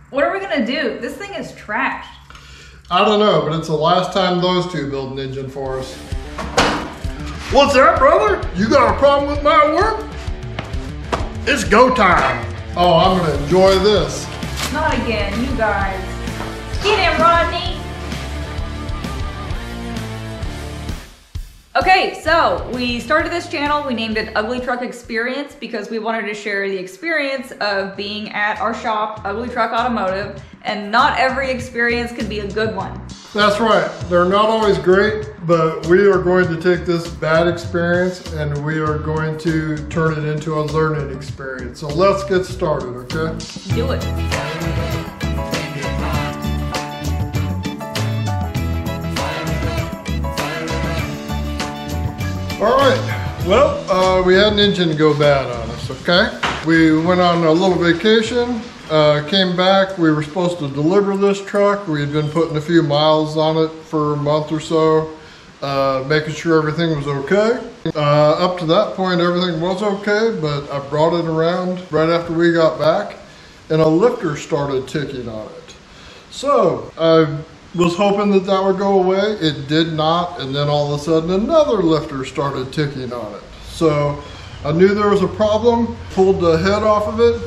What are we gonna do? This thing is trashed. I don't know, but it's the last time those two build an engine for us. What's that, brother? You got a problem with my work? It's go time. Oh, I'm gonna enjoy this. Not again, you guys. Get him, Rodney. Okay, so we started this channel, we named it Ugly Truck Experience because we wanted to share the experience of being at our shop, Ugly Truck Automotive, and not every experience can be a good one. That's right, they're not always great, but we are going to take this bad experience and we are going to turn it into a learning experience. So let's get started, okay? Do it. All right, well, we had an engine go bad on us, okay? We went on a little vacation, came back, we were supposed to deliver this truck. We had been putting a few miles on it for a month or so, making sure everything was okay. Up to that point, everything was okay, but I brought it around right after we got back, and a lifter started ticking on it. So, I was hoping that that would go away. It did not, and then all of a sudden another lifter started ticking on it. So I knew there was a problem, pulled the head off of it,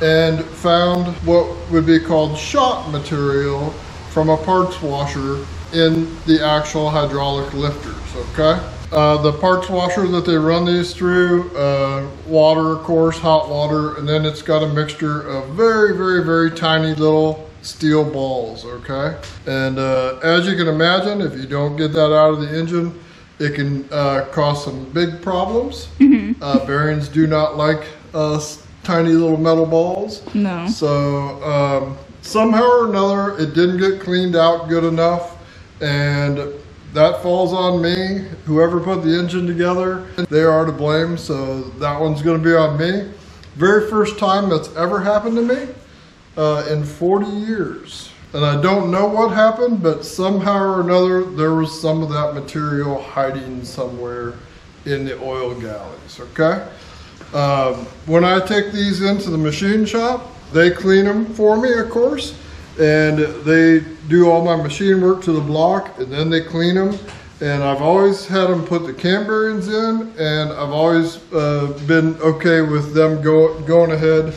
and found what would be called shot material from a parts washer in the actual hydraulic lifters, okay? The parts washer that they run these through, water, of course, hot water, and then it's got a mixture of very, very, very tiny little steel balls, okay? And as you can imagine, if you don't get that out of the engine, it can cause some big problems. Bearings do not like tiny little metal balls. No. So somehow or another, it didn't get cleaned out good enough, and that falls on me. Whoever put the engine together, they are to blame, so that one's gonna be on me. Very first time that's ever happened to me in 40 years. And I don't know what happened, but somehow or another, there was some of that material hiding somewhere in the oil galleys, okay? When I take these into the machine shop, they clean them for me, of course, and they do all my machine work to the block, and then they clean them. And I've always had them put the cam bearings in, and I've always been okay with them going ahead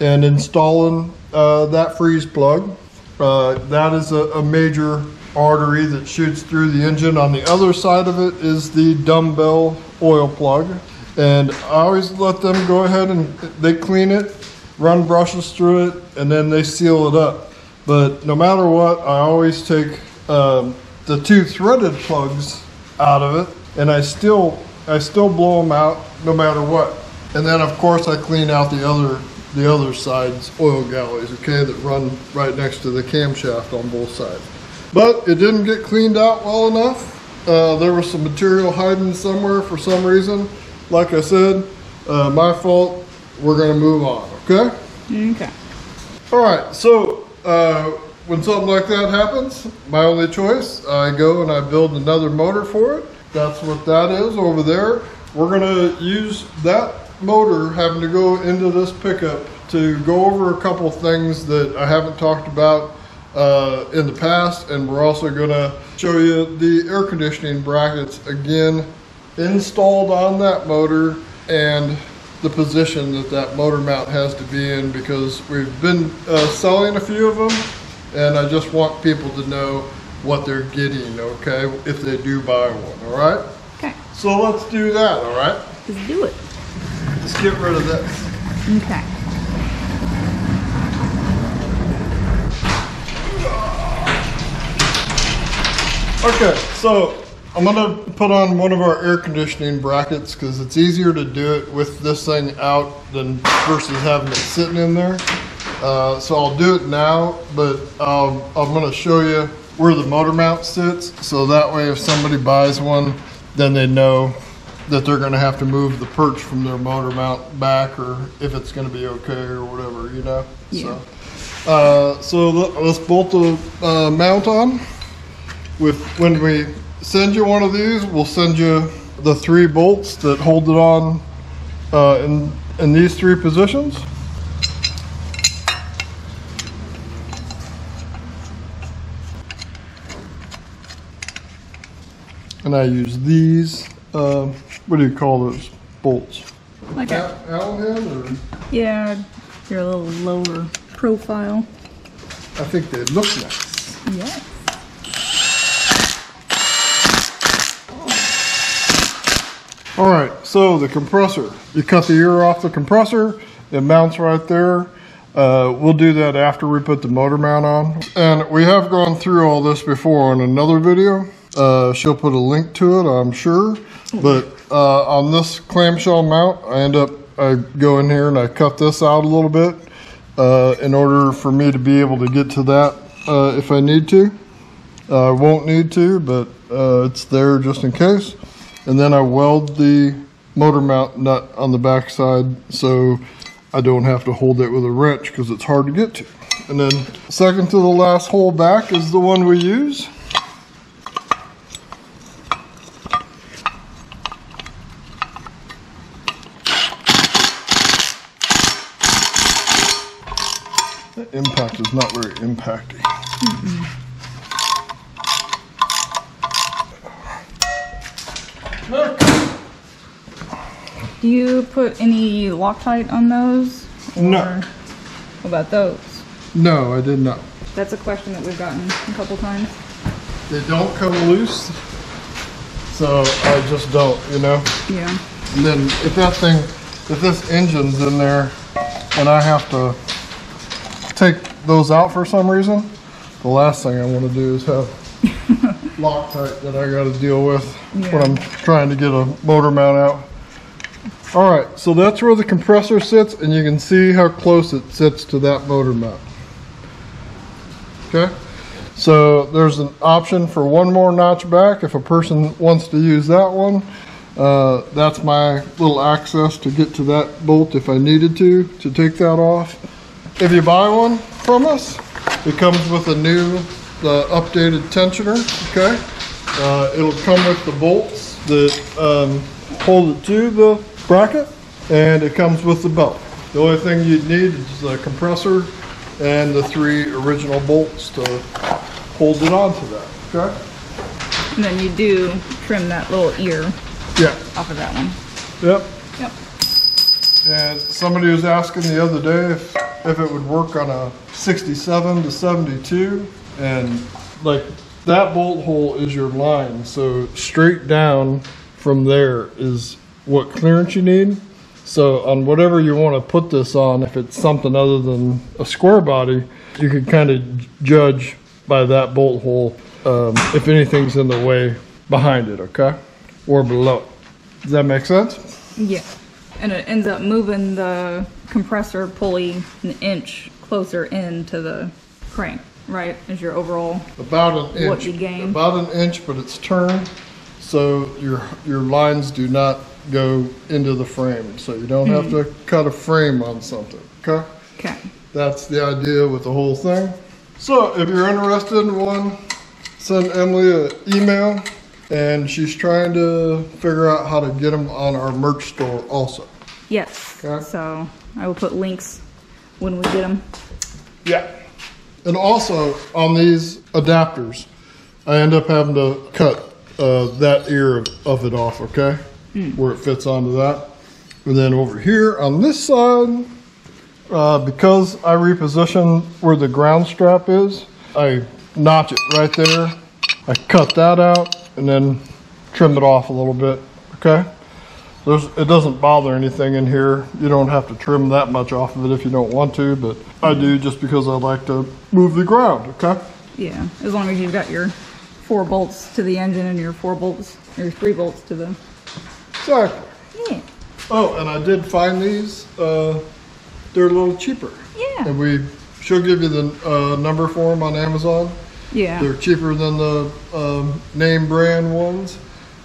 and installing that freeze plug. That is a major artery that shoots through the engine. On the other side of it is the dumbbell oil plug. And I always let them go ahead and they clean it, run brushes through it, and then they seal it up. But no matter what, I always take the two threaded plugs out of it, and I still blow them out no matter what. And then of course I clean out the other side's oil galleys, okay, that run right next to the camshaft on both sides. But it didn't get cleaned out well enough. There was some material hiding somewhere for some reason. Like I said, my fault. We're gonna move on, okay? Okay. All right, so when something like that happens, my only choice, I go and I build another motor for it. That's what that is over there. We're gonna use that motor having to go into this pickup to go over a couple things that I haven't talked about in the past, and we're also gonna show you the air conditioning brackets again installed on that motor and the position that that motor mount has to be in, because we've been selling a few of them, and I just want people to know what they're getting, okay, if they do buy one, all right? Okay. So let's do that, all right? Let's do it. Let's get rid of this. Okay. Okay, so I'm gonna put on one of our air conditioning brackets because it's easier to do it with this thing out than versus having it sitting in there. So I'll do it now, but I'm gonna show you where the motor mount sits, so that way if somebody buys one, then they know that they're gonna have to move the perch from their motor mount back, or if it's gonna be okay or whatever, you know? Yeah. So let's bolt the mount on. When we send you one of these, we'll send you the 3 bolts that hold it on in these 3 positions. And I use these, what do you call those bolts? Like Allen head or? Yeah, they're a little lower profile. I think they look nice. Yeah. All right, so the compressor. You cut the ear off the compressor, it mounts right there. We'll do that after we put the motor mount on. And we have gone through all this before in another video. She'll put a link to it, I'm sure. But on this clamshell mount, I go in here and I cut this out a little bit in order for me to be able to get to that if I need to. I won't need to, but it's there just in case. And then I weld the motor mount nut on the back side so I don't have to hold it with a wrench because it's hard to get to. And then second to the last hole back is the one we use. That impact is not very impacty. Mm-mm. Do you put any Loctite on those? No. What about those? No, I did not. That's a question that we've gotten a couple times. They don't come loose, so I just don't, you know? Yeah. And then if this engine's in there and I have to take those out for some reason, the last thing I want to do is have Loctite that I got to deal with when I'm trying to get a motor mount out. All right, so that's where the compressor sits, and you can see how close it sits to that motor mount. Okay, so there's an option for one more notch back if a person wants to use that one. That's my little access to get to that bolt if I needed to take that off. If you buy one from us, it comes with the updated tensioner, okay? It'll come with the bolts that hold it to the bracket, and it comes with the belt. The only thing you'd need is the compressor and the 3 original bolts to hold it onto that, okay? And then you do trim that little ear off of that one. Yep. Yep. And somebody was asking the other day if it would work on a 67 to 72, and like that bolt hole is your line, so straight down from there is what clearance you need. So on whatever you want to put this on, if it's something other than a square body, you could kind of judge by that bolt hole if anything's in the way behind it, okay? Or below. Does that make sense? Yeah. And it ends up moving the compressor pulley an inch closer into the crank, right? Is your overall about an inch. What you gain? About an inch, but it's turned so your lines do not go into the frame, so you don't have to cut a frame on something, okay? Okay. That's the idea with the whole thing. So if you're interested in one, send Emily an email, and she's trying to figure out how to get them on our merch store also. Yes. Okay. So I will put links when we get them. Yeah. And also on these adapters, I end up having to cut that ear of it off, okay? Where it fits onto that. And then over here on this side, because I reposition where the ground strap is, I notch it right there. I cut that out and then trim it off a little bit, okay? It doesn't bother anything in here. You don't have to trim that much off of it if you don't want to, but I do just because I like to move the ground, okay? Yeah, as long as you've got your 4 bolts to the engine and your 3 bolts to the... Exactly. Yeah. Oh, and I did find these. They're a little cheaper. Yeah. And she'll give you the number for them on Amazon. Yeah. They're cheaper than the name brand ones,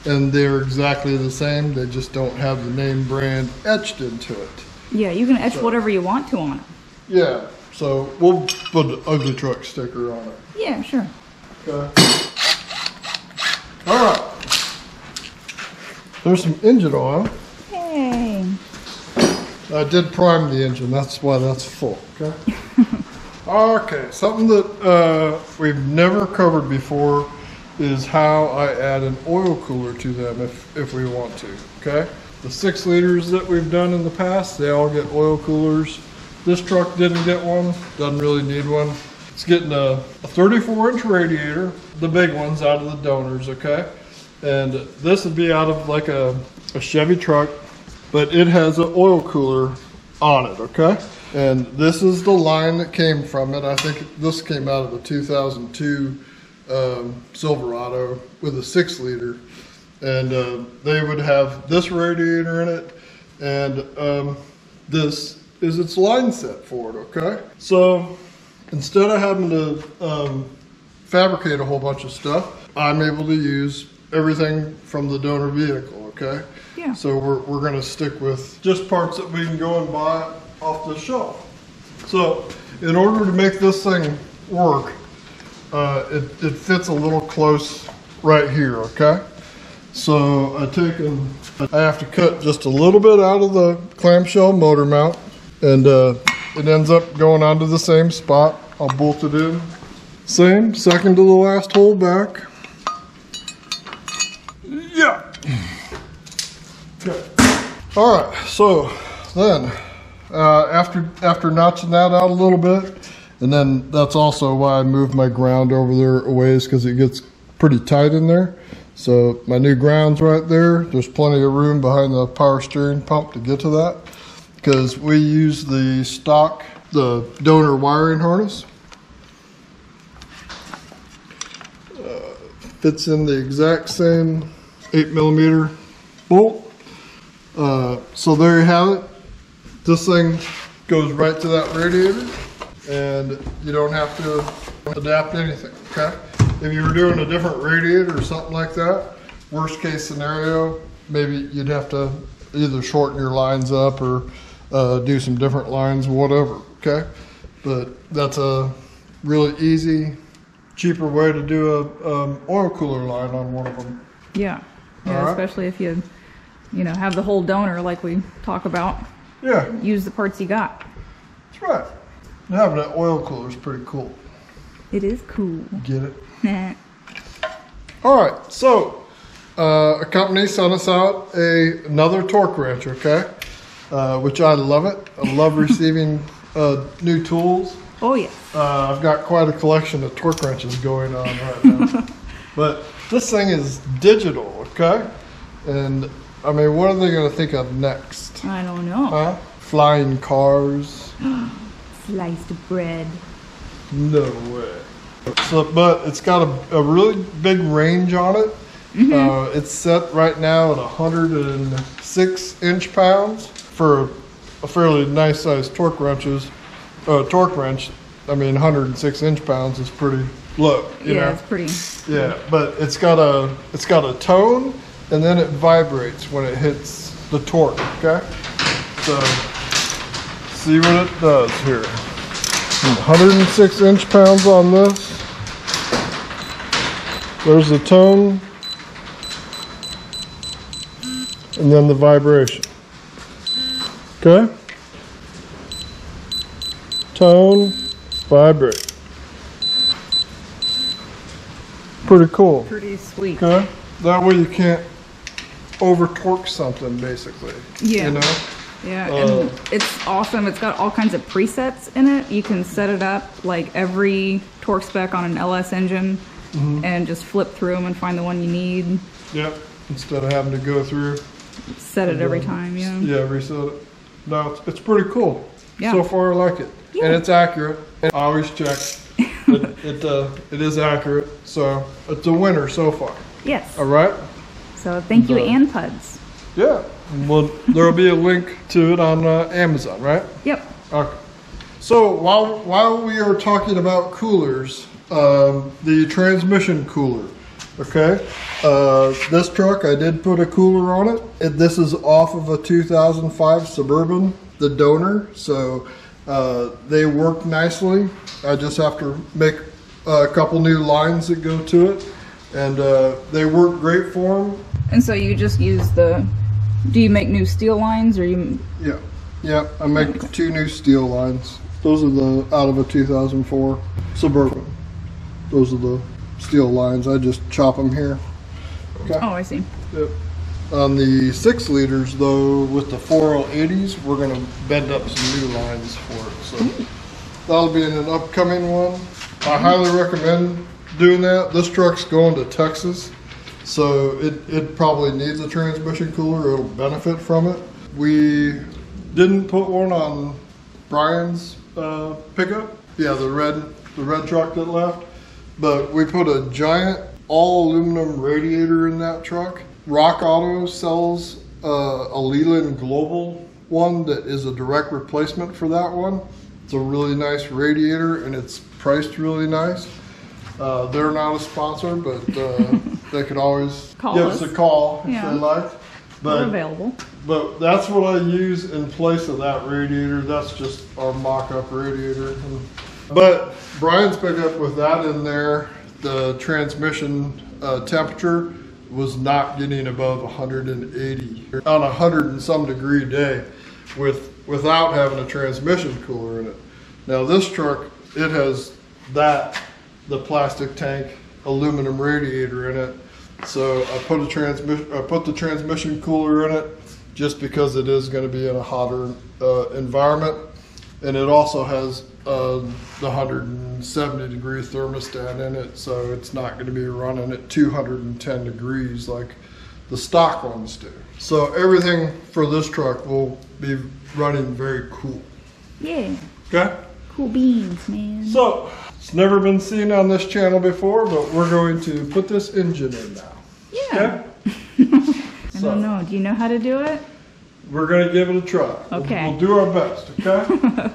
and they're exactly the same. They just don't have the name brand etched into it. Yeah, you can etch whatever you want to on it. Yeah. So we'll put the Ugly Truck sticker on it. Yeah, sure. Okay. All right. There's some engine oil. Hey. I did prime the engine. That's why that's full. Okay. Okay. Something that we've never covered before is how I add an oil cooler to them if we want to, okay? The 6 liters that we've done in the past, they all get oil coolers. This truck didn't get one, doesn't really need one. It's getting a 34-inch radiator, the big ones out of the donors, okay? And this would be out of like a Chevy truck, but it has an oil cooler on it, okay? And this is the line that came from it. I think this came out of a 2002 Silverado with a 6-liter. And they would have this radiator in it, and this is its line set for it, okay? So instead of having to fabricate a whole bunch of stuff, I'm able to use everything from the donor vehicle, okay? Yeah. So we're gonna stick with just parts that we can go and buy off the shelf. So in order to make this thing work, it fits a little close right here, okay? So I have to cut just a little bit out of the clamshell motor mount, and it ends up going onto the same spot. I'll bolt it in. Same, second to the last hole back. Yeah. Okay. All right, so then after notching that out a little bit, and then that's also why I moved my ground over there a ways, because it gets pretty tight in there. So my new ground's right there. There's plenty of room behind the power steering pump to get to that, because we use the stock, the donor wiring harness. Fits in the exact same 8mm bolt. So there you have it. This thing goes right to that radiator, and you don't have to adapt anything, okay? If you were doing a different radiator or something like that, worst case scenario, maybe you'd have to either shorten your lines up or do some different lines, whatever, okay? But that's a really easy, cheaper way to do a oil cooler line on one of them. Yeah, yeah, especially if you have the whole donor like we talk about. Yeah. Use the parts you got. That's right. Having an oil cooler is pretty cool. It is cool. Get it? All right, so a company sent us out another torque wrench, okay? Which I love it. I love receiving new tools. Oh yeah. I've got quite a collection of torque wrenches going on right now. But this thing is digital, okay? And I mean, what are they going to think of next? I don't know. Huh? Flying cars. Sliced bread. No way. So, but it's got a really big range on it. Mm-hmm. It's set right now at 106 inch-pounds for a fairly nice sized torque wrench. I mean, 106 inch-pounds is pretty low. You know? It's pretty. Yeah, but it's got a tone, and then it vibrates when it hits the torque. Okay, so see what it does here. 106 inch-pounds on this. There's the tone, and then the vibration. Okay? Tone, vibrate. Pretty cool. Pretty sweet. Okay? That way you can't over torque something, basically. Yeah. You know? Yeah, and it's awesome. It's got all kinds of presets in it. You can set it up like every torque spec on an LS engine, and just flip through them and find the one you need. Yep. Instead of having to go through. Set it every time, yeah. Yeah, reset it. No, it's pretty cool. Yeah. So far, I like it. Yeah. And it's accurate. I always check. It is accurate. So it's a winner so far. Yes. All right. So thank you, AnPuds. Yeah. Well, there'll be a link to it on Amazon, right? Yep. Okay. So while we are talking about coolers, the transmission cooler. Okay. This truck, I did put a cooler on it. This is off of a 2005 Suburban, the donor. So they work nicely. I just have to make a couple new lines that go to it, and they work great for them. And so you just use the. Do you make new steel lines, or you? Yeah. I make two new steel lines. Those are the out of a 2004 Suburban. Those are the steel lines. I just chop them here. Okay. Oh, I see. Yep. On the 6 liters though, with the 4L80s, we're gonna bend up some new lines for it. So that'll be in an upcoming one. I highly recommend doing that. This truck's going to Texas, so it probably needs a transmission cooler. It'll benefit from it. We didn't put one on Brian's pickup. Yeah, the red truck that left. But we put a giant all aluminum radiator in that truck. RockAuto sells a Liland Global one that is a direct replacement for that one. It's a really nice radiator and it's priced really nice. They're not a sponsor, but they could always give us a call if they liked. But, they're available. But that's what I use in place of that radiator. That's just our mock-up radiator. But Brian's pickup with that in there, the transmission temperature was not getting above 180 on a 100 and some degree day without having a transmission cooler in it. Now this truck, it has the plastic tank aluminum radiator in it. So I put the transmission cooler in it just because it is going to be in a hotter environment, and it also has the 170 degree thermostat in it, so it's not going to be running at 210 degrees like the stock ones do. So everything for this truck will be running very cool. Yeah. Okay. Cool beans, man. So it's never been seen on this channel before, but we're going to put this engine in now. Yeah. Okay? I don't know. Do you know how to do it? We're going to give it a try. Okay. We'll do our best, okay?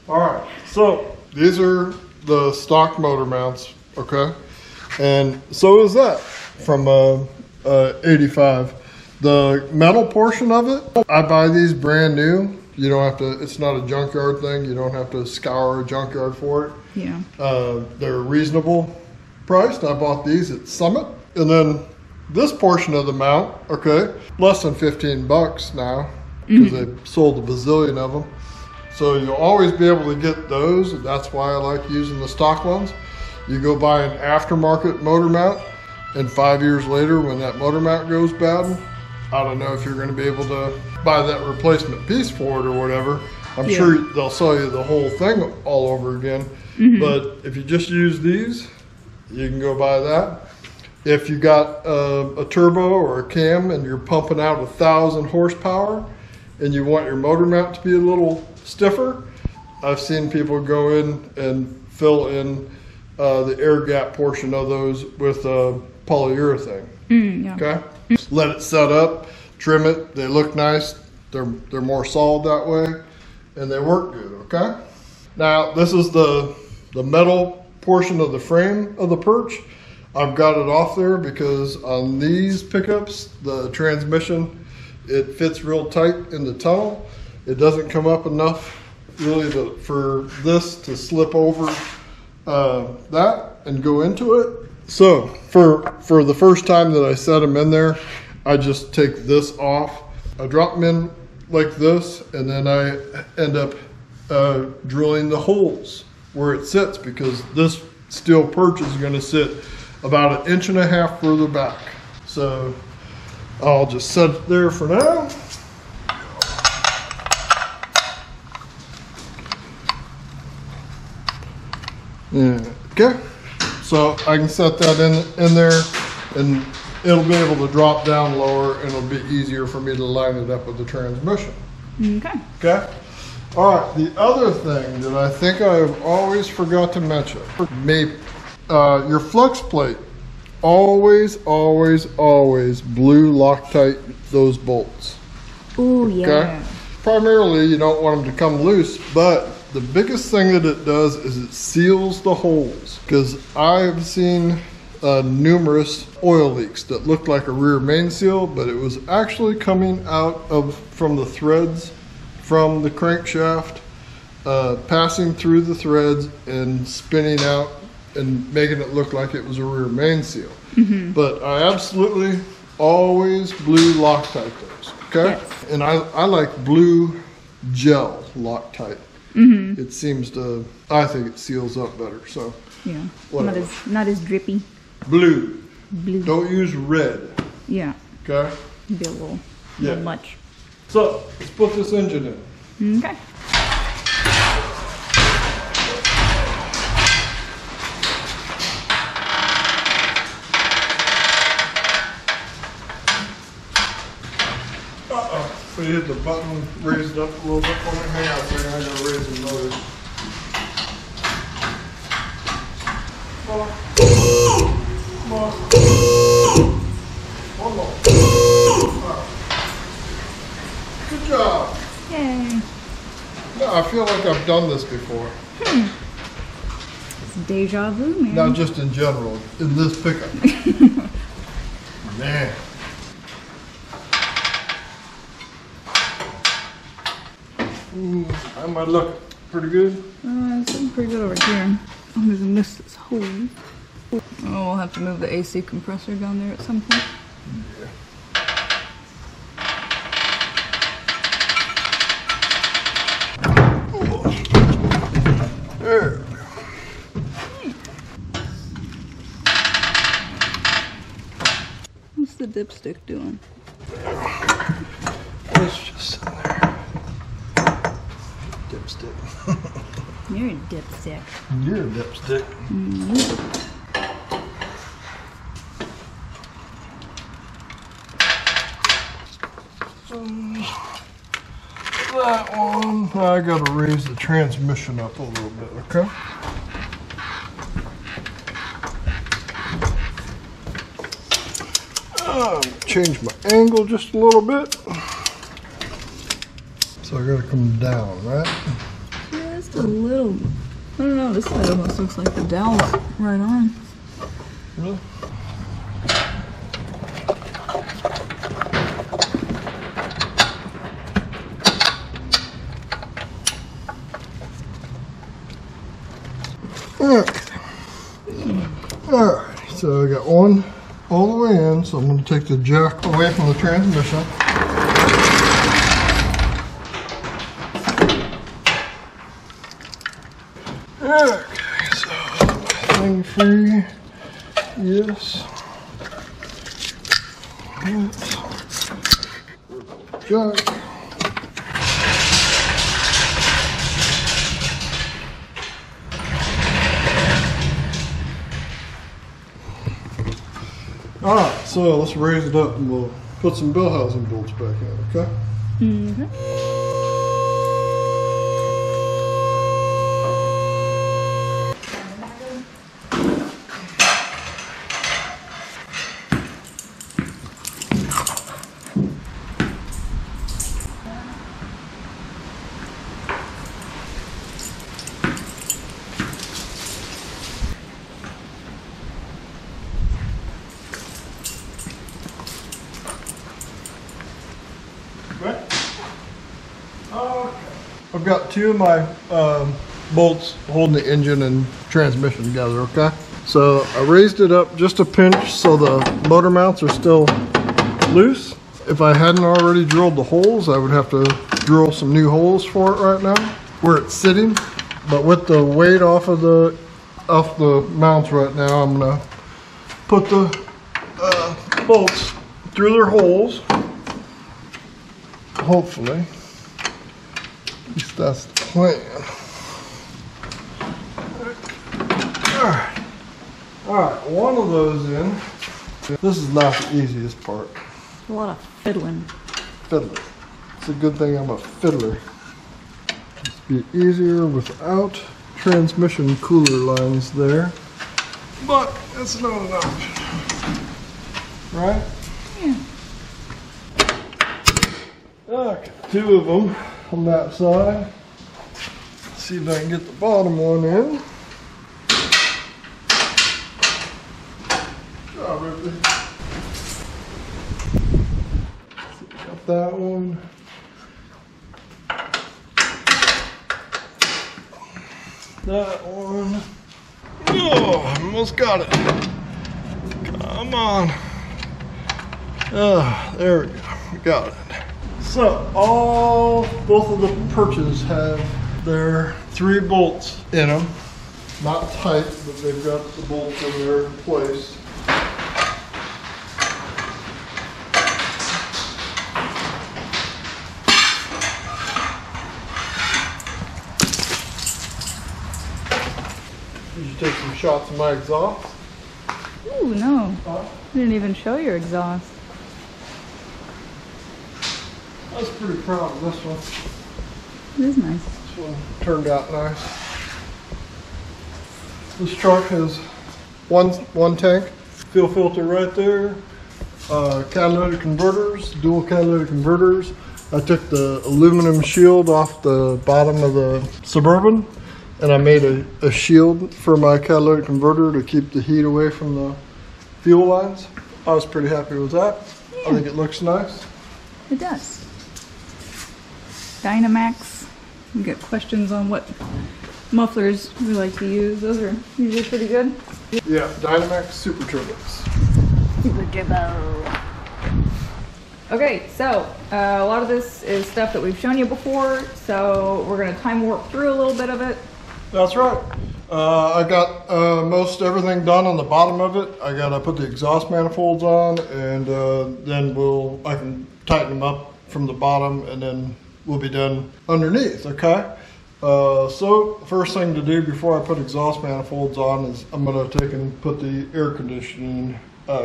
All right. So these are the stock motor mounts, okay? And so is that from 85. The metal portion of it, I buy these brand new. You don't have to, it's not a junkyard thing. You don't have to scour a junkyard for it. Yeah. They're reasonable priced. I bought these at Summit. And then this portion of the mount, okay, less than 15 bucks now because they sold a bazillion of them. So you'll always be able to get those. And that's why I like using the stock ones. You go buy an aftermarket motor mount, and 5 years later when that motor mount goes bad, I don't know if you're going to be able to buy that replacement piece for it or whatever. I'm sure they'll sell you the whole thing all over again. But if you just use these, you can go buy that. If you got a turbo or a cam and you're pumping out 1,000 horsepower and you want your motor mount to be a little stiffer, I've seen people go in and fill in the air gap portion of those with polyurethane. Okay, let it set up, trim it. They look nice. They're more solid that way, and they work good. Okay. Now this is the metal portion of the frame of the perch. I've got it off there because on these pickups, the transmission, it fits real tight in the tunnel. It doesn't come up enough really for this to slip over that and go into it. So for the first time that I set them in there, I just take this off. I drop them in like this, and then I end up drilling the holes where it sits because this steel perch is going to sit about 1.5 inches further back. So I'll just set it there for now. Okay, so I can set that in there, and it'll be able to drop down lower, and it'll be easier for me to line it up with the transmission. Okay. Okay. All right. The other thing that I think I've always forgot to mention, maybe your flux plate. Always blue Loctite those bolts. Ooh, yeah. Okay. Primarily, you don't want them to come loose, but the biggest thing that it does is it seals the holes. Because I've seen numerous oil leaks that looked like a rear main seal, but it was actually coming out from the threads from the crankshaft, passing through the threads and spinning out and making it look like it was a rear main seal. But I absolutely always blue Loctite those, okay? Yes. And I like blue gel Loctite. It seems to, I think it seals up better, so. Yeah, whatever. not as drippy. Blue. Blue. Don't use red. Yeah. Okay? Be a little much. So, let's put this engine in. Okay. So you hit the button, raise it up a little bit for me. Hang on a second, I gotta raise the motor. Come on. Come on. One more. Right. Good job. Yay. No, I feel like I've done this before. It's deja vu, man. Not just in general, in this pickup. Man. How am I looking? Pretty good? It's looking pretty good over here. I'm gonna miss this hole. Oh, we'll have to move the AC compressor down there at some point. There we go. What's the dipstick doing? It's just sitting there. Dipstick. You're a dipstick. You're a dipstick. That one, I gotta raise the transmission up a little bit, okay? Change my angle just a little bit. So I gotta come down, right? Yeah, just a little. I don't know, this side almost looks like the dowel's right on. Really? Alright, so I got one all the way in, so I'm going to take the jack away from the transmission. Okay, so my thing free. Yes. Jack. Alright, so let's raise it up and we'll put some bell housing bolts back in, okay? Mm-hmm. I've got two of my bolts holding the engine and transmission together, okay? So I raised it up just a pinch so the motor mounts are still loose. If I hadn't already drilled the holes, I would have to drill some new holes for it right now where it's sitting. But with the weight off the mounts right now, I'm gonna put the bolts through their holes, hopefully. At least that's the plan. Alright, one of those in. This is not the easiest part. A lot of fiddling. Fiddler. It's a good thing I'm a fiddler. It's be easier without transmission cooler lines there. But it's not an option. Right? Yeah. Okay, two of them on that side. Let's see if I can get the bottom one in. Good job, Ripley. Got that one. That one. Oh, almost got it. Come on. Oh, there we go. We got it. So both of the perches have their 3 bolts in them. Not tight, but they've got the bolts in their place. Did you take some shots of my exhaust? Ooh, no. I didn't even show your exhaust. I was pretty proud of this one. It is nice. This one turned out nice. This truck has one tank, fuel filter right there, catalytic converters, dual catalytic converters. I took the aluminum shield off the bottom of the Suburban and I made a shield for my catalytic converter to keep the heat away from the fuel lines. I was pretty happy with that. Yeah. I think it looks nice. It does. Dynamax. We get questions on what mufflers we like to use. Those are usually pretty good. Yeah, Dynamax Super Turbos. Super Turbo. Okay, so a lot of this is stuff that we've shown you before, so we're going to time warp through a little bit of it. That's right. I got most everything done on the bottom of it. I got to put the exhaust manifolds on, and then I can tighten them up from the bottom, and then we'll be done underneath. Okay. So first thing to do before I put exhaust manifolds on is I'm going to take and put the air conditioning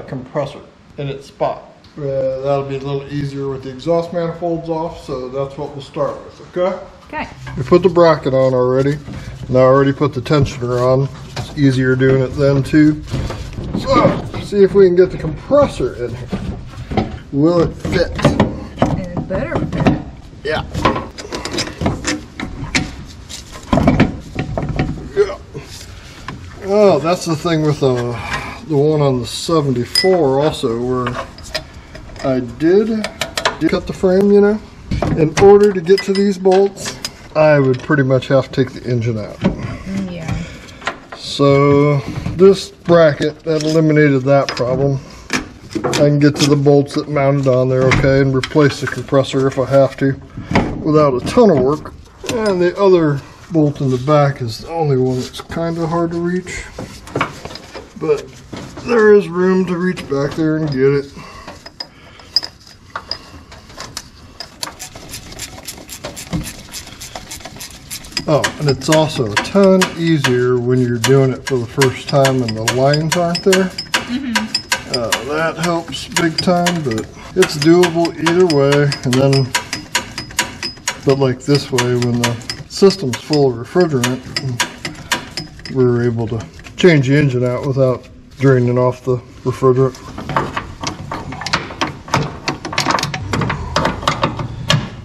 compressor in its spot. That'll be a little easier with the exhaust manifolds off, so that's what we'll start with, okay? Okay. We put the bracket on already, and I already put the tensioner on. It's easier doing it then too. So, see if we can get the compressor in here. Will it fit? It better fit. Yeah. Oh, that's the thing with the one on the 74 also, where I did cut the frame, you know. In order to get to these bolts, I would pretty much have to take the engine out. Yeah. So this bracket, that eliminated that problem. I can get to the bolts that mounted on there, okay, and replace the compressor if I have to, without a ton of work. And the other bolt in the back is the only one that's kind of hard to reach. But there is room to reach back there and get it. Oh, and it's also a ton easier when you're doing it for the first time and the lines aren't there. That helps big time, but it's doable either way. And then, but like this way, when the system's full of refrigerant, we're able to change the engine out without draining off the refrigerant.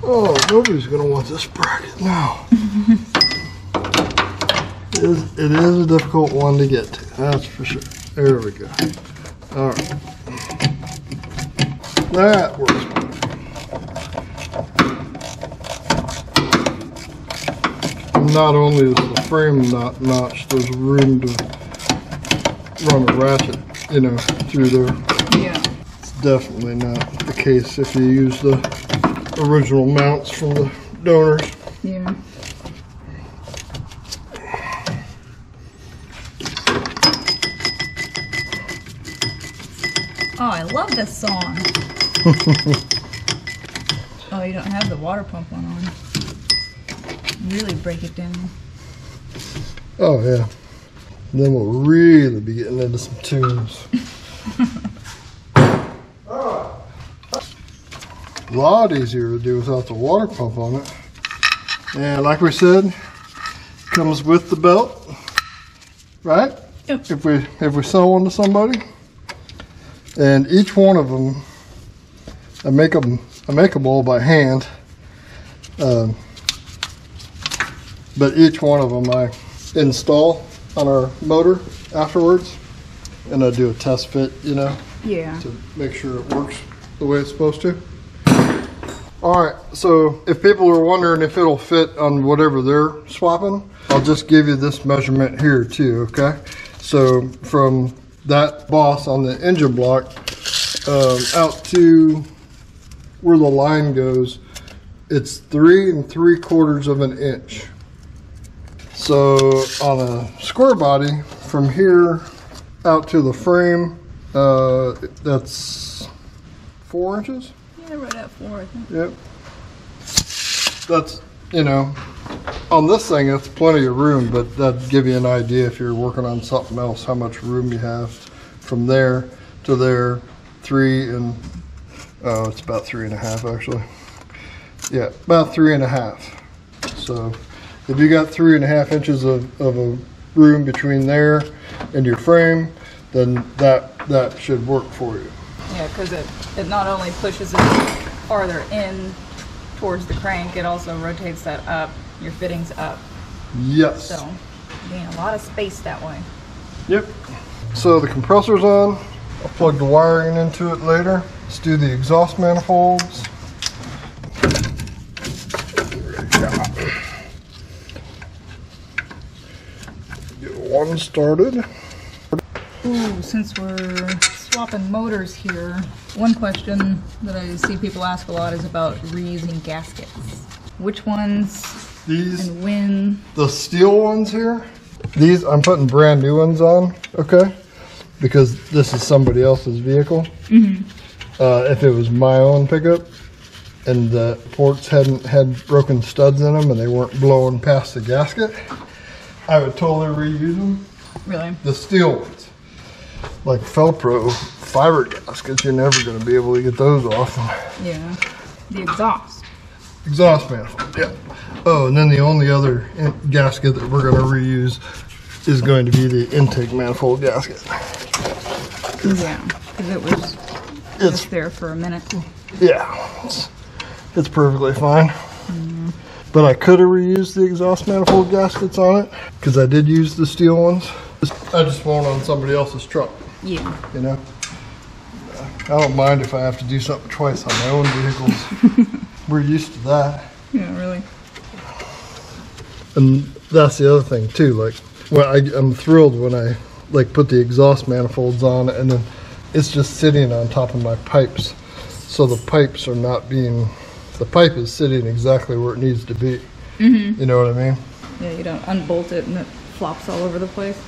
Oh, nobody's going to want this bracket now. It is a difficult one to get to, that's for sure. There we go. All right. That works. Not only is the frame not notched, there's room to run a ratchet, you know, through there. Yeah. It's definitely not the case if you use the original mounts from the donors. Yeah. Oh, I love this song. Oh, you don't have the water pump one on. Really break it down. Oh yeah. And then we'll really be getting into some tunes. A lot easier to do without the water pump on it. And like we said, comes with the belt, right? Yep. If we sell one to somebody. And each one of them, I make them all by hand. But each one of them I install on our motor afterwards, and I do a test fit, you know, Yeah. to make sure it works the way it's supposed to. All right, so if people are wondering if it'll fit on whatever they're swapping, I'll just give you this measurement here too, okay? So from that boss on the engine block out to where the line goes, it's 3 3/4 of an inch. So on a square body, from here out to the frame, that's 4 inches? Yeah, right at 4, I think. Yep. That's, you know, On this thing, it's plenty of room, but that'd give you an idea if you're working on something else, how much room you have from there to there. 3 and, oh, it's about 3.5 actually. Yeah, about 3.5. So if you got 3.5 inches of a room between there and your frame, then that should work for you. Yeah, because it not only pushes it farther in towards the crank, it also rotates that up, your fittings up. Yes. So you gain a lot of space that way. Yep. So the compressor's on. I'll plug the wiring into it later. Let's do the exhaust manifolds. Get one started. Ooh, since we're swapping motors here, one question that I see people ask a lot is about reusing gaskets. Which ones? These and when? The steel ones here. These I'm putting brand new ones on, okay? Because this is somebody else's vehicle. Mm-hmm. If it was my own pickup and the ports had broken studs in them and they weren't blowing past the gasket, I would totally reuse them. Really? The steel ones. Like Felpro fiber gaskets, you're never going to be able to get those off. Yeah. The exhaust. Exhaust manifold, yeah. Oh, and then the only other gasket that we're going to reuse is going to be the intake manifold gasket. Yeah, because it was just there for a minute. Yeah, it's perfectly fine. Mm-hmm. But I could have reused the exhaust manifold gaskets on it because I did use the steel ones. I just won't on somebody else's truck. Yeah. You know? I don't mind if I have to do something twice on my own vehicles. We're used to that. Yeah, really. And that's the other thing too. Like, well, I'm thrilled when I put the exhaust manifolds on, and then it's just sitting on top of my pipes. So the pipes are not being. The pipe is sitting exactly where it needs to be. Mm-hmm. You know what I mean? Yeah, you don't unbolt it and it flops all over the place.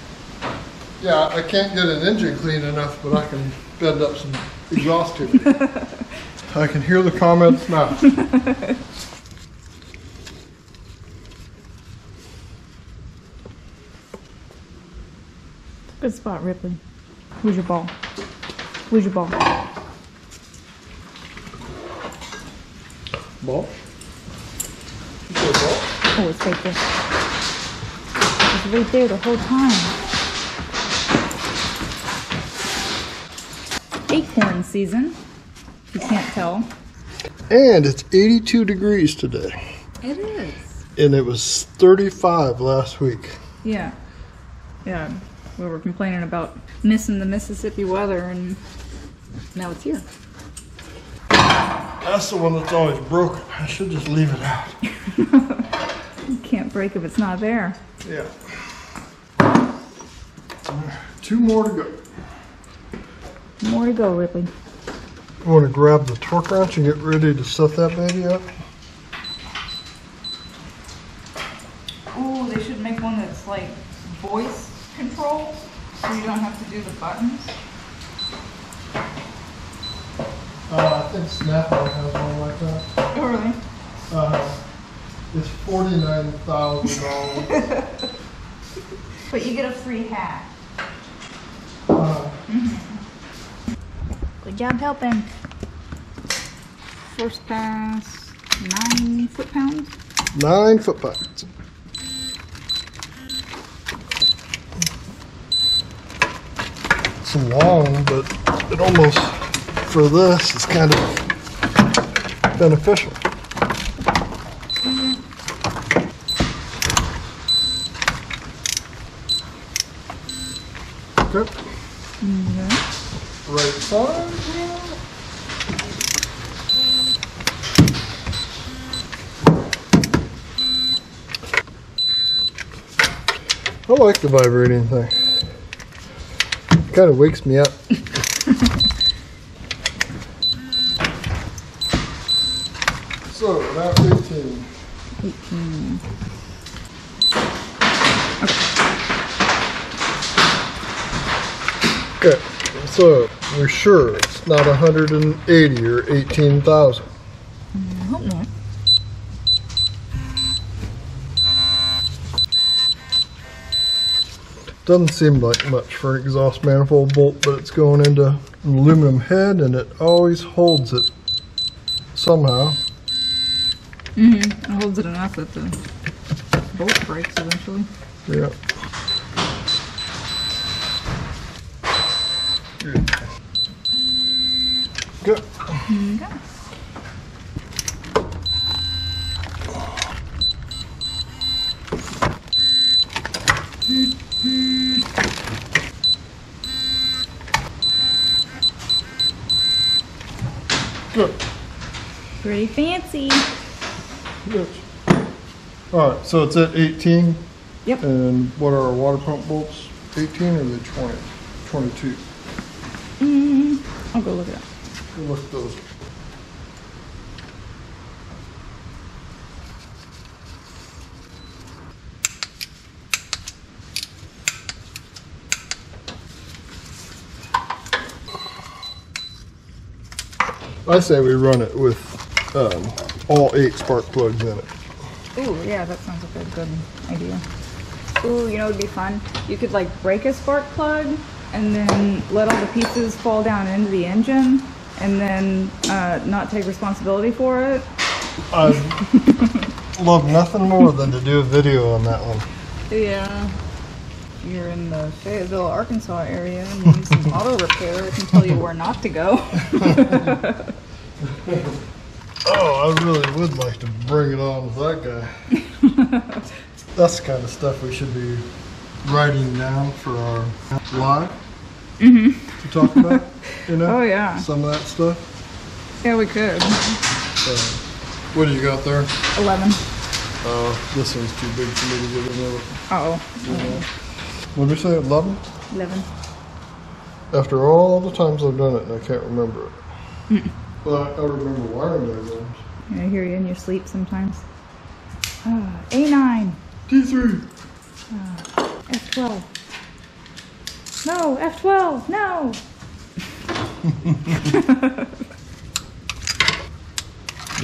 Yeah, I can't get an engine clean enough, but I can bend up some exhaust tubing. I can hear the comments now. Good spot, Ripley. Where's your ball? Where's your ball? Ball? Oh, it's right there. It's right there the whole time. Acorn season, if you can't tell. And it's 82 degrees today. It is. And it was 35 last week. Yeah. Yeah. We were complaining about missing the Mississippi weather, and now it's here. That's the one that's always broken. I should just leave it out. You can't break if it's not there. Yeah. 2 more to go. More to go, Ripley. I want to grab the torque wrench and get ready to set that baby up. Oh, they should make one that's like voice controls, so you don't have to do the buttons. I think Snap-on has one like that. Oh, really? It's $49,000. But you get a free hat. Good job helping. First pass, 9 foot-pounds? 9 foot-pounds. It's long, but it almost, for this, is kind of beneficial. Okay. Right side. I like the vibrating thing. It kind of wakes me up. So, now 18. 18. Okay, so we're sure it's not 180 or 18,000. I hope not. Doesn't seem like much for an exhaust manifold bolt, but it's going into an aluminum head and it always holds it somehow. It holds it enough that the bolt breaks eventually. Yeah. Good. Okay. Good. Pretty fancy. Good. All right, so it's at 18. Yep. And what are our water pump bolts? 18 or the 20? 22. I'll go look it up. We'll look at those. I say we run it with all 8 spark plugs in it. Ooh, yeah, that sounds like a good idea. Ooh, you know what would be fun? You could like break a spark plug and then let all the pieces fall down into the engine and then not take responsibility for it. I'd love nothing more than to do a video on that one. Yeah. If you're in the Fayetteville, Arkansas area and you need some auto repair, I can tell you where not to go. Oh, I really would like to bring it on with that guy. That's the kind of stuff we should be writing down for our live to talk about, you know? Oh, yeah. Some of that stuff. Yeah, we could. What do you got there? 11. This one's too big for me to get in there. Uh-oh. What did we say, 11? 11. After all the times I've done it and I can't remember it. But I remember wiring diagrams. I hear you in your sleep sometimes. A9. T3. F12. No, F12, no!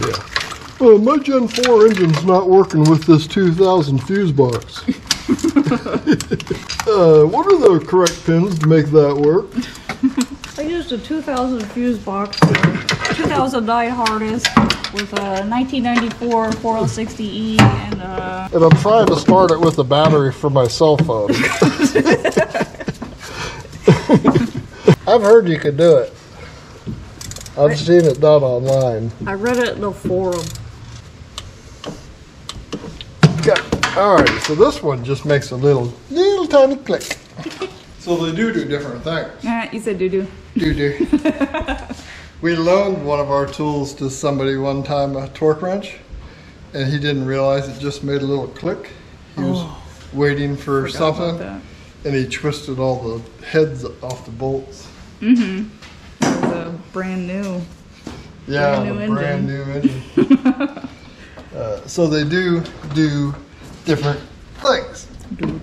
Yeah. Well, my Gen 4 engine's not working with this 2000 fuse box. What are the correct pins to make that work? I used a 2000 fuse box, 2009 harness with a 1994 4060E and And I'm trying to start it with a battery for my cell phone. I've heard you could do it. I've seen it done online. I read it in the forum. Okay. Alright, so this one just makes a little tiny click. So they do different things. You said doo-doo. Do. We loaned one of our tools to somebody one time, a torque wrench, and he didn't realize it just made a little click. He was waiting for something, and he twisted all the heads off the bolts. It was a brand new. Yeah, brand new engine. So they do different things.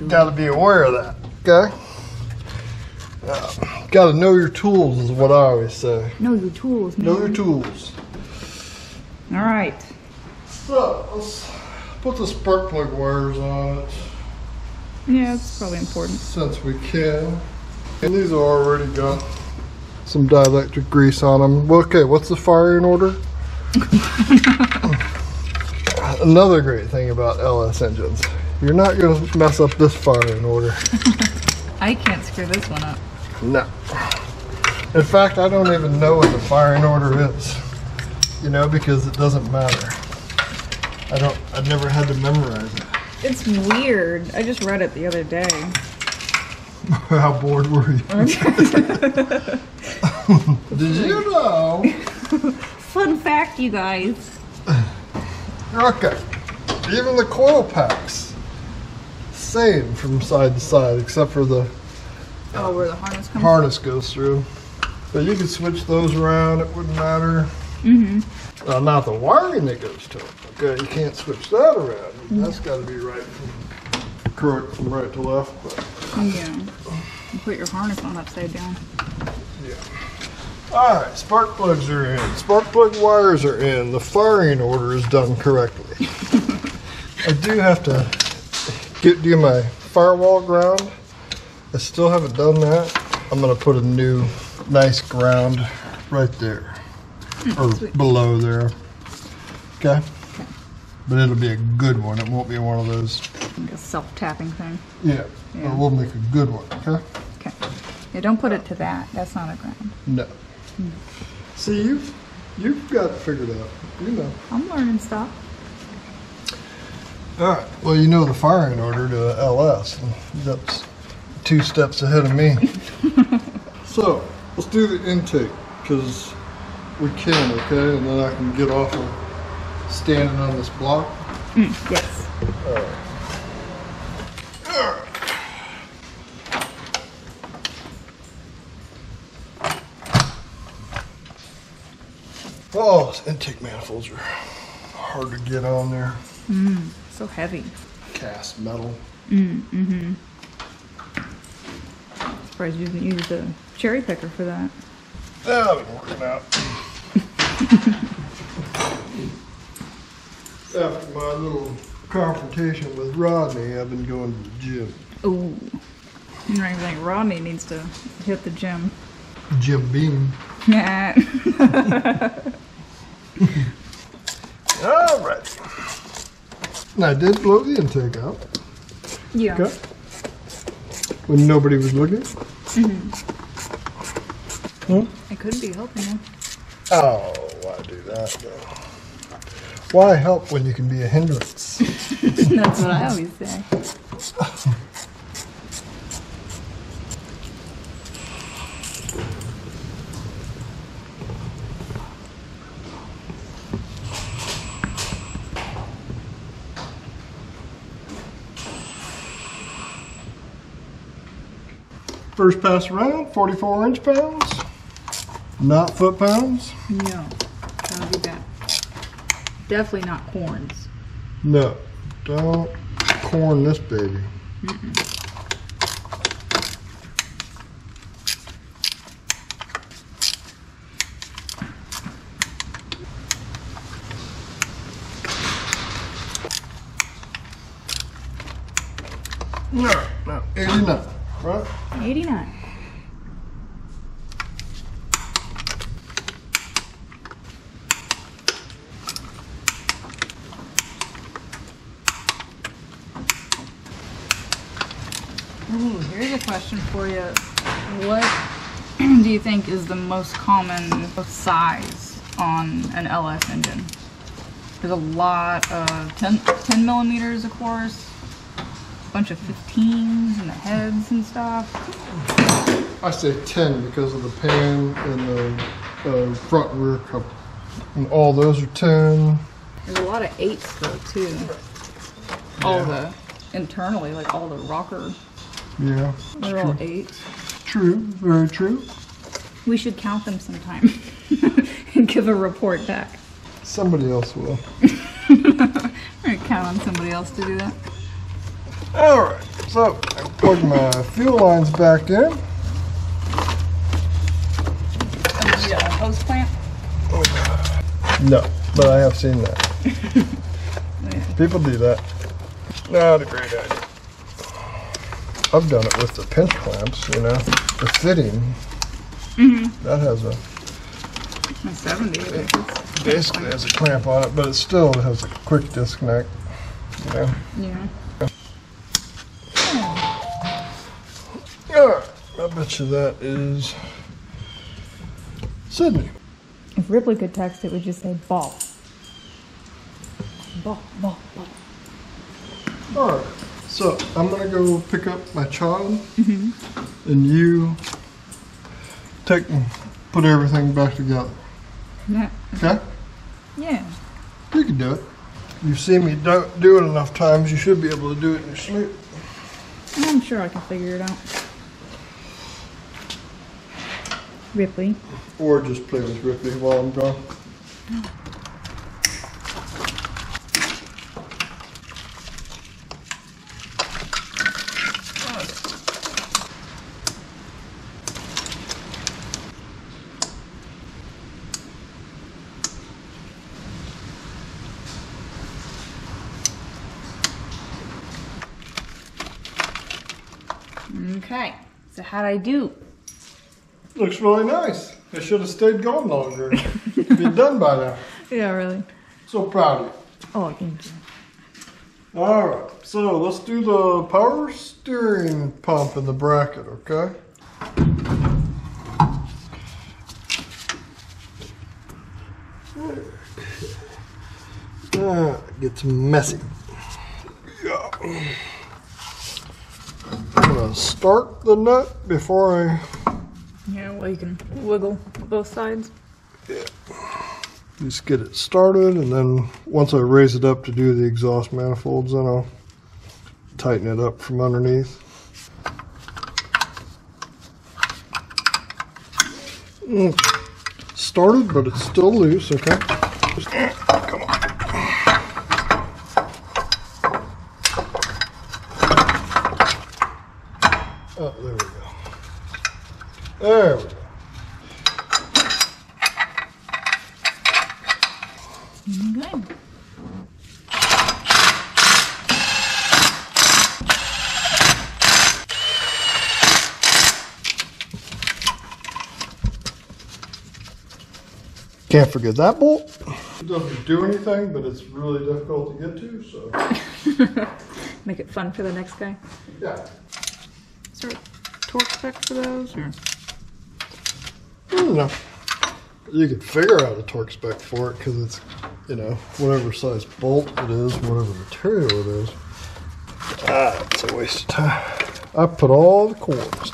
Got to be aware of that. Okay. Got to know your tools is what I always say. Know your tools, man. Know your tools. All right. So let's put the spark plug wires on it. Yeah, it's probably important. Since we can. And these are already got some dielectric grease on them. Well, okay, what's the firing order? Another great thing about LS engines. You're not going to mess up this firing order. I can't screw this one up. No. In fact, I don't even know what the firing order is. You know, because it doesn't matter. I've never had to memorize it. It's weird. I just read it the other day. How bored were you? Did you know? Fun fact, you guys. Okay. Even the coil packs, same from side to side, except for the where the harness goes through. But you can switch those around, it wouldn't matter. Well, not the wiring that goes to it. Okay, you can't switch that around. That's got to be correct from right to left. But. Yeah. You put your harness on upside down. Yeah. All right, spark plugs are in. Spark plug wires are in. The firing order is done correctly. I do have to do my firewall ground I still haven't done that. I'm gonna put a new nice ground right there, or sweet. below there. Okay? But it'll be a good one. It won't be one of those. Like a self-tapping thing. Yeah, but we'll make a good one, okay? Okay. Yeah, don't put it to that. That's not a ground. No. See, you've got it figured out. You know. I'm learning stuff. All right. Well, you know the firing order to LS. That's 2 steps ahead of me. So, let's do the intake, because we can, okay? And then I can get off of standing on this block. Yes. All right. Oh, those intake manifolds are hard to get on there. So heavy. Cast metal. Surprised you didn't use the cherry picker for that. I've been working out. After my little confrontation with Rodney, I've been going to the gym. Ooh. You don't even think Rodney needs to hit the gym. Jim Beam. Yeah. All right. And I did blow the intake out. Yeah. Okay. When nobody was looking. I couldn't be helping you. Oh, why do that though? Why help when you can be a hindrance? That's what I always say. First pass around, 44 inch-pounds. Not foot-pounds. No. That'll be bad. Definitely not corns. No, don't corn this baby. No, 89, right? 89. Ooh, here's a question for you. What do you think is the most common size on an LS engine? There's a lot of 10 millimeters, of course. A bunch of 15s and the heads and stuff. I say 10 because of the pan and the front and rear cover. And all those are 10. There's a lot of 8s though, too. All the, internally, like all the rocker. Yeah, They're all 8s. True, very true. We should count them sometime and give a report back. Somebody else will. We're gonna count on somebody else to do that. Alright, so I plug my fuel lines back in. Oh, you got a hose clamp? No, but I have seen that. Yeah. People do that. Not a great idea. I've done it with the pinch clamps, you know, the fitting. That has a 70. basically has a clamp on it, but it still has a quick disconnect. You know. Yeah. Alright, I bet you that is Sydney. If Ripley could text, it would just say ball. Ball, ball, ball. Alright, so I'm gonna go pick up my child, and you take and put everything back together. Yeah. Okay? Yeah. You can do it. You've seen me do it enough times, you should be able to do it in your sleep. I'm sure I can figure it out. Ripley. Or just play with Ripley while I'm gone. Okay, so how'd I do? Looks really nice. I should have stayed going longer. Be done by now. Yeah, really. So proud of you. Oh, thank you. All right, so let's do the power steering pump in the bracket, okay? It gets messy. Yeah. I'm gonna start the nut before I... Yeah, well, you can wiggle both sides. Yeah. Just get it started, and then once I raise it up to do the exhaust manifolds, then I'll tighten it up from underneath. Started, but it's still loose, okay? Come on. Oh, there we go. There we go. Good. Can't forget that bolt. It doesn't do anything, but it's really difficult to get to, so. Make it fun for the next guy. Yeah. Is there a torque spec for those? Or? No. You could figure out a torque spec for it because it's, you know, whatever size bolt it is, whatever material it is. It's a waste of time. I put all the corns.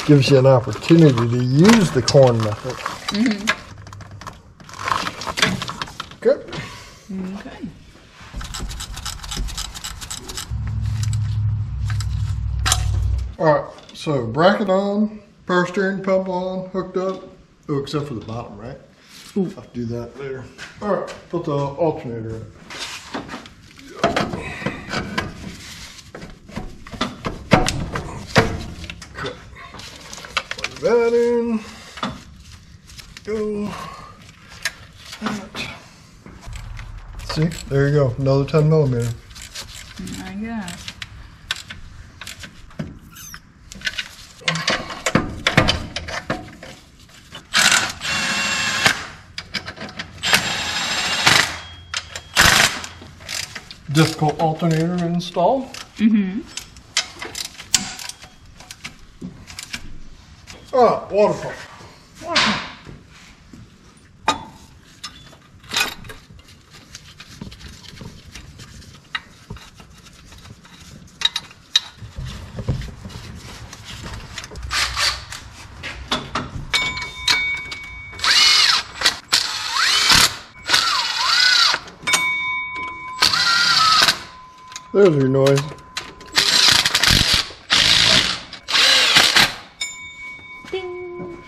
Gives you an opportunity to use the corn method. Mm-hmm. Good. Okay. Alright, so bracket on, power steering pump on, hooked up. Oh, except for the bottom, right? Ooh. I'll have to do that later. Alright, put the alternator in. Okay. Plug that in. Go. See, there you go, another 10 millimeter. I guess. Difficult alternator to install. Mm-hmm. Water pump. Water pump. There's your noise. Ding.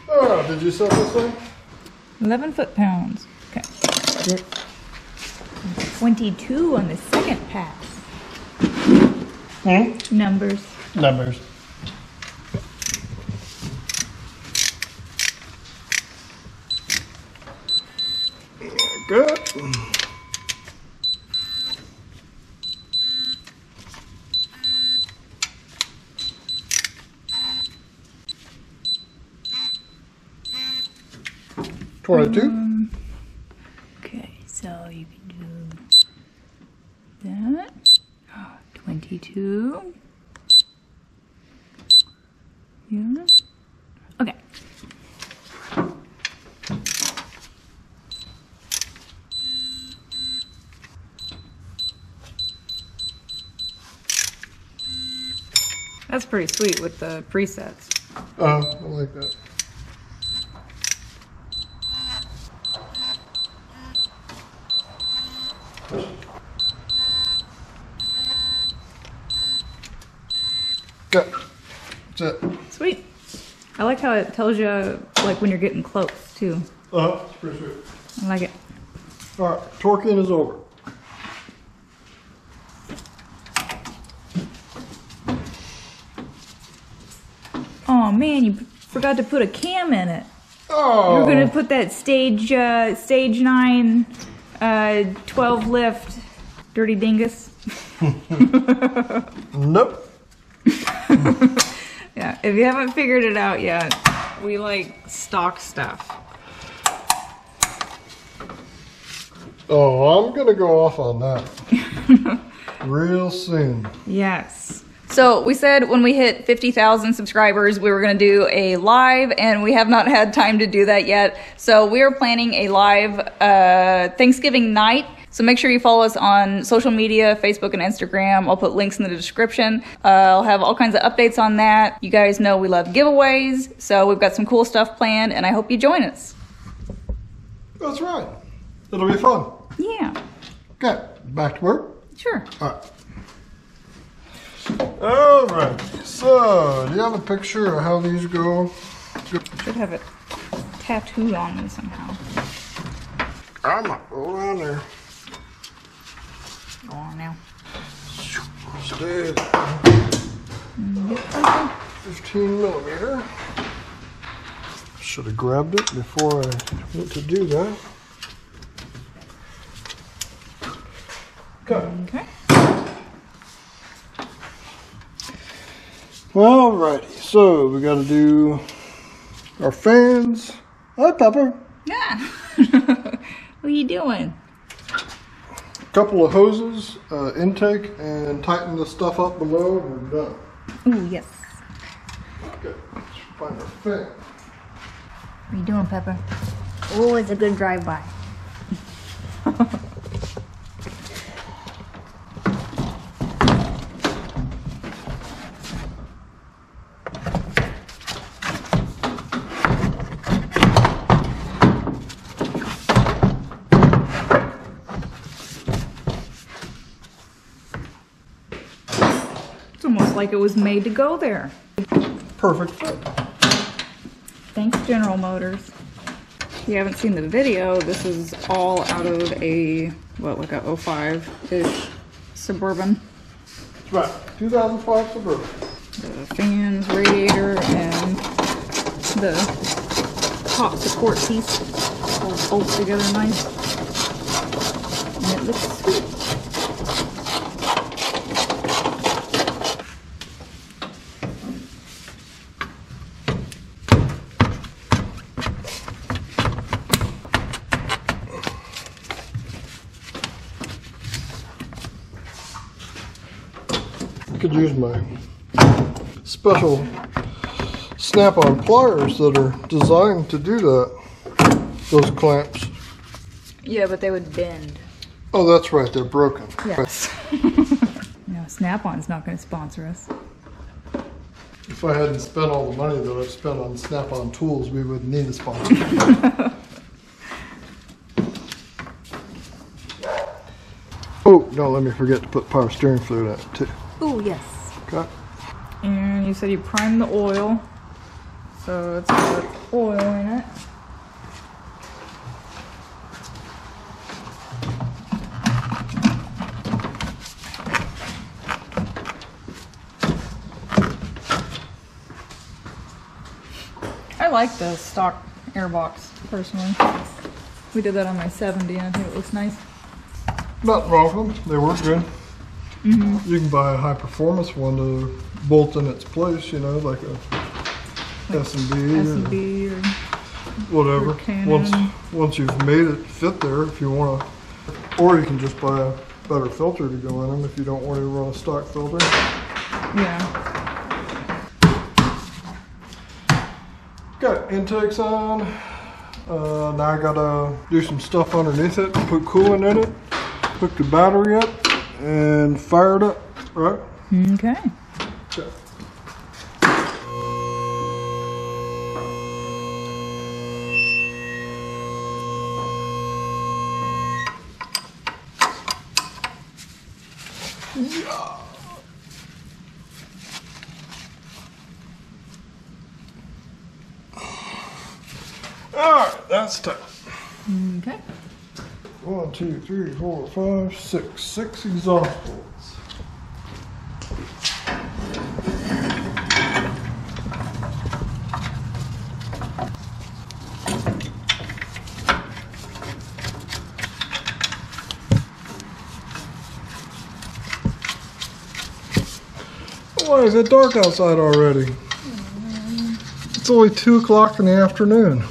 Oh, did you set this thing? 11 foot-pounds. Okay. Yep. 22 on the second pass. Numbers. Numbers. Good. Okay, so you can do that. 22. Yeah. Okay. That's pretty sweet with the presets. I like that. Good. That's it. Sweet. I like how it tells you like when you're getting close too. It's pretty sweet. I like it. All right, torquing is over. Oh man, you forgot to put a cam in it. Oh. You were gonna put that stage 9 12 lift dirty dingus. Nope. Yeah, if you haven't figured it out yet, we like stock stuff. Oh, I'm gonna go off on that real soon. Yes. So we said when we hit 50,000 subscribers, we were going to do a live, and we have not had time to do that yet. So we are planning a live Thanksgiving night. So make sure you follow us on social media, Facebook and Instagram. I'll put links in the description. I'll have all kinds of updates on that. You guys know we love giveaways, so we've got some cool stuff planned, and I hope you join us. That's right. It'll be fun. Yeah. Okay, back to work? Sure. All right. All right, so do you have a picture of how these go? Should have it tattooed on me somehow. I'm not go around there. Go on now. Stay at 15 millimeter. Should have grabbed it before I went to do that. Okay. Alrighty, so we got to do our fans. Hi, Pepper. Yeah. What are you doing? A couple of hoses, intake, and tighten the stuff up below, and we're done. Ooh, yes. Okay, let's find our fan. What are you doing, Pepper? Oh, it's a good drive-by. Almost like it was made to go there. Perfect fit. Thanks, General Motors. If you haven't seen the video, this is all out of a, what, like a 05-ish Suburban. That's right, 2005 Suburban. The fans, radiator, and the top support piece all bolts together nice. And it looks sweet. I could use my special snap-on pliers that are designed to do that. Those clamps. Yeah, but they would bend. Oh, that's right, they're broken. Yes. No, Snap-on's not going to sponsor us. If I hadn't spent all the money that I've spent on snap-on tools, we wouldn't need a sponsor. Oh, don't let me forget to put power steering fluid in it too. Ooh, yes. Okay. And you said you primed the oil. So it's got oil in it. I like the stock airbox, personally. We did that on my 70 and I think it looks nice. Nothing wrong with them. They work good. Mm-hmm. You can buy a high performance one to bolt in its place, you know, like a S&B or whatever. Canon. Once you've made it fit there, if you want to, or you can just buy a better filter to go in them if you don't want to run a stock filter. Yeah. Got intakes on. Now I gotta do some stuff underneath it, put coolant in it, hook the battery up, and fire it up, right? Okay. Okay. Yeah. Alright, that's tight. Okay. 1, 2, 3, 4, 5, 6. 6 exhaust bolts. Why is it dark outside already? It's only 2 o'clock in the afternoon.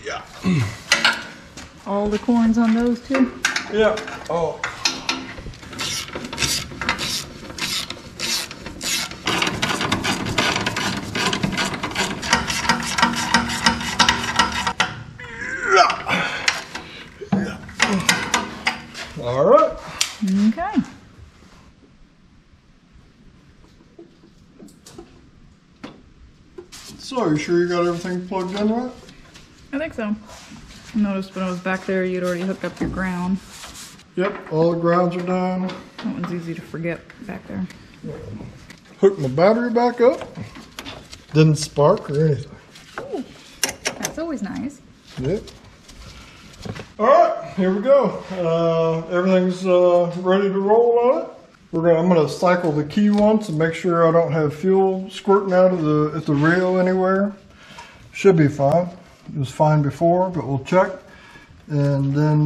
Yeah. All the corns on those too? Yeah. Oh. All right. Okay. So, you sure you got everything plugged in right? I think so. I noticed when I was back there, you'd already hooked up your ground. Yep, all the grounds are done. That one's easy to forget back there. Hooked my battery back up. Didn't spark or anything. Ooh, that's always nice. Yep. All right, here we go. Everything's ready to roll on it. I'm gonna cycle the key once and make sure I don't have fuel squirting out of at the rail anywhere. Should be fine. It was fine before, but we'll check. And then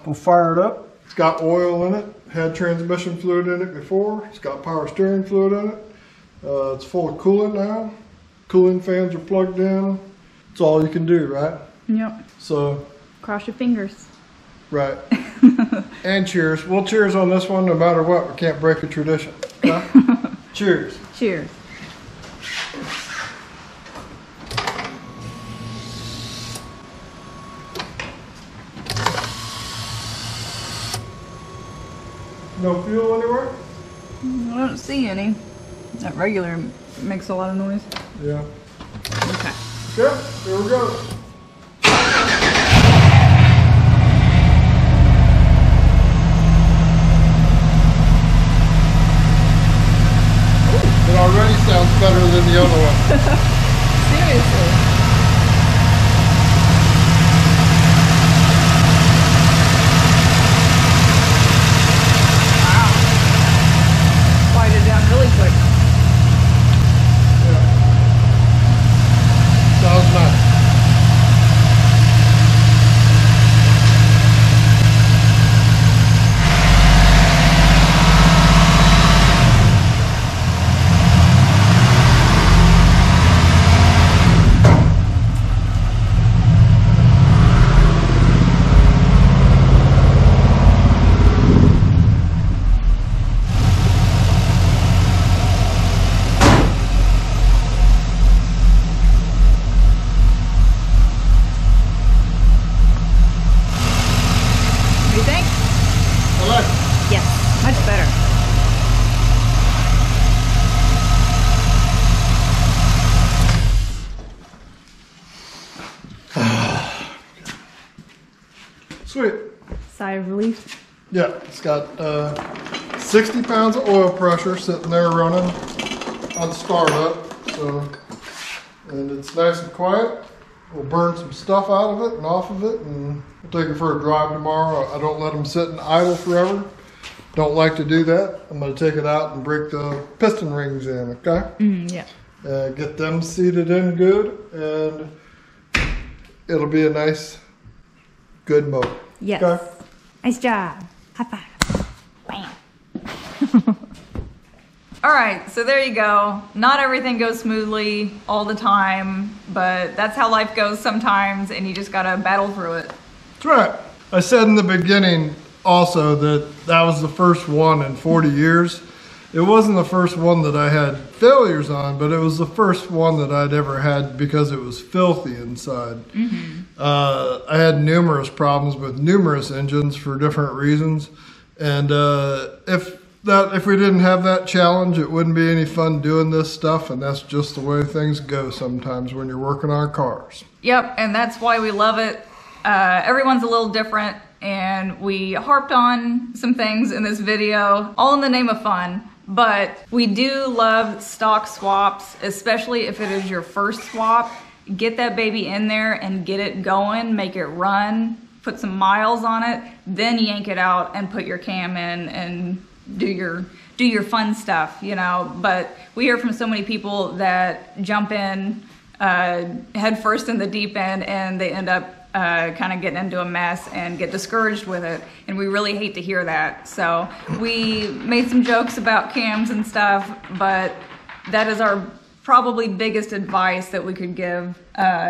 we'll fire it up. It's got oil in it. Had transmission fluid in it before. It's got power steering fluid in it. It's full of coolant now. Cooling fans are plugged in. It's all you can do, right? Yep. So. Cross your fingers. Right. And cheers. We'll cheers on this one no matter what. We can't break a tradition. Okay? Cheers. Cheers. No fuel anywhere? I don't see any. That regular makes a lot of noise. Yeah. Okay. Okay, here we go. It already sounds better than the other one. Seriously. Wow. Quieted it down really quick. Yeah. Sounds nice. Sweet. Sigh of relief. Yeah, it's got 60 pounds of oil pressure sitting there running on startup. So, and it's nice and quiet. We'll burn some stuff out of it and off of it, and we'll take it for a drive tomorrow. I don't let them sit and idle forever. Don't like to do that. I'm going to take it out and break the piston rings in, okay? Yeah. Get them seated in good, and it'll be a nice, good motor. Yes. Okay? Nice job. High five. Bam. All right, so there you go. Not everything goes smoothly all the time, but that's how life goes sometimes, and you just gotta battle through it. That's right. I said in the beginning also that was the first one in 40 years. It wasn't the first one that I had failures on, but it was the first one that I'd ever had because it was filthy inside. I had numerous problems with numerous engines for different reasons, and if we didn't have that challenge, it wouldn't be any fun doing this stuff, and that's just the way things go sometimes when you're working on cars. Yep, and that's why we love it. Everyone's a little different, and we harped on some things in this video, all in the name of fun. But we do love stock swaps, especially if it is your first swap. Get that baby in there and get it going, make it run, put some miles on it, then yank it out and put your cam in and do your fun stuff, you know. But we hear from so many people that jump in head first in the deep end, and they end up kind of getting into a mess and get discouraged with it, and we really hate to hear that. So we made some jokes about cams and stuff, but that is our probably biggest advice that we could give,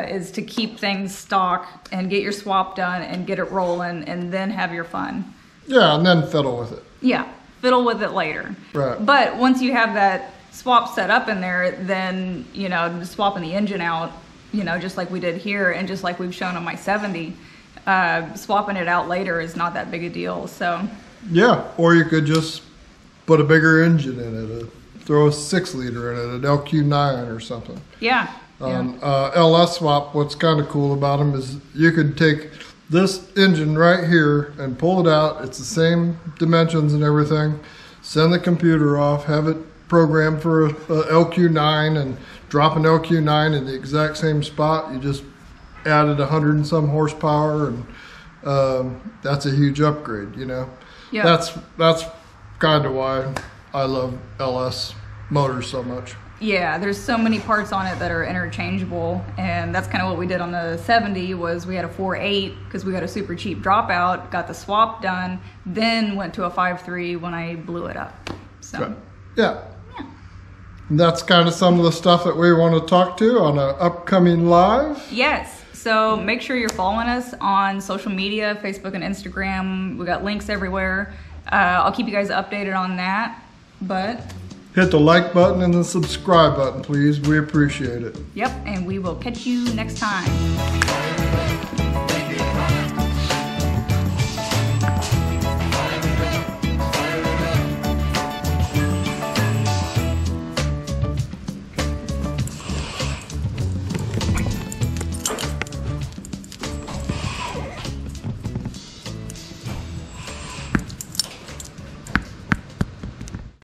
is to keep things stock and get your swap done and get it rolling and then have your fun. Yeah, and then fiddle with it. Yeah, fiddle with it later. Right. But once you have that swap set up in there, then, you know, just swapping the engine out, you know, just like we did here and just like we've shown on my 70, swapping it out later is not that big a deal. So yeah, or you could just put a bigger engine in it, throw a 6-liter in it, an LQ9 or something. Yeah. LS swap, what's kind of cool about them is you could take this engine right here and pull it out. It's the same dimensions and everything. Send the computer off, have it programmed for a LQ9 and drop an LQ9 in the exact same spot. You just added 100 and some horsepower, and that's a huge upgrade, you know. Yeah. That's kind of why I love LS motors so much. Yeah, there's so many parts on it that are interchangeable, and that's kind of what we did on the 70. Was we had a 4.8 because we got a super cheap dropout, got the swap done, then went to a 5.3 when I blew it up. So right. Yeah. And that's kind of some of the stuff that we want to talk to on an upcoming live. Yes. So make sure you're following us on social media, Facebook and Instagram. We got links everywhere. I'll keep you guys updated on that. But hit the like button and the subscribe button, please. We appreciate it. Yep, and we will catch you next time.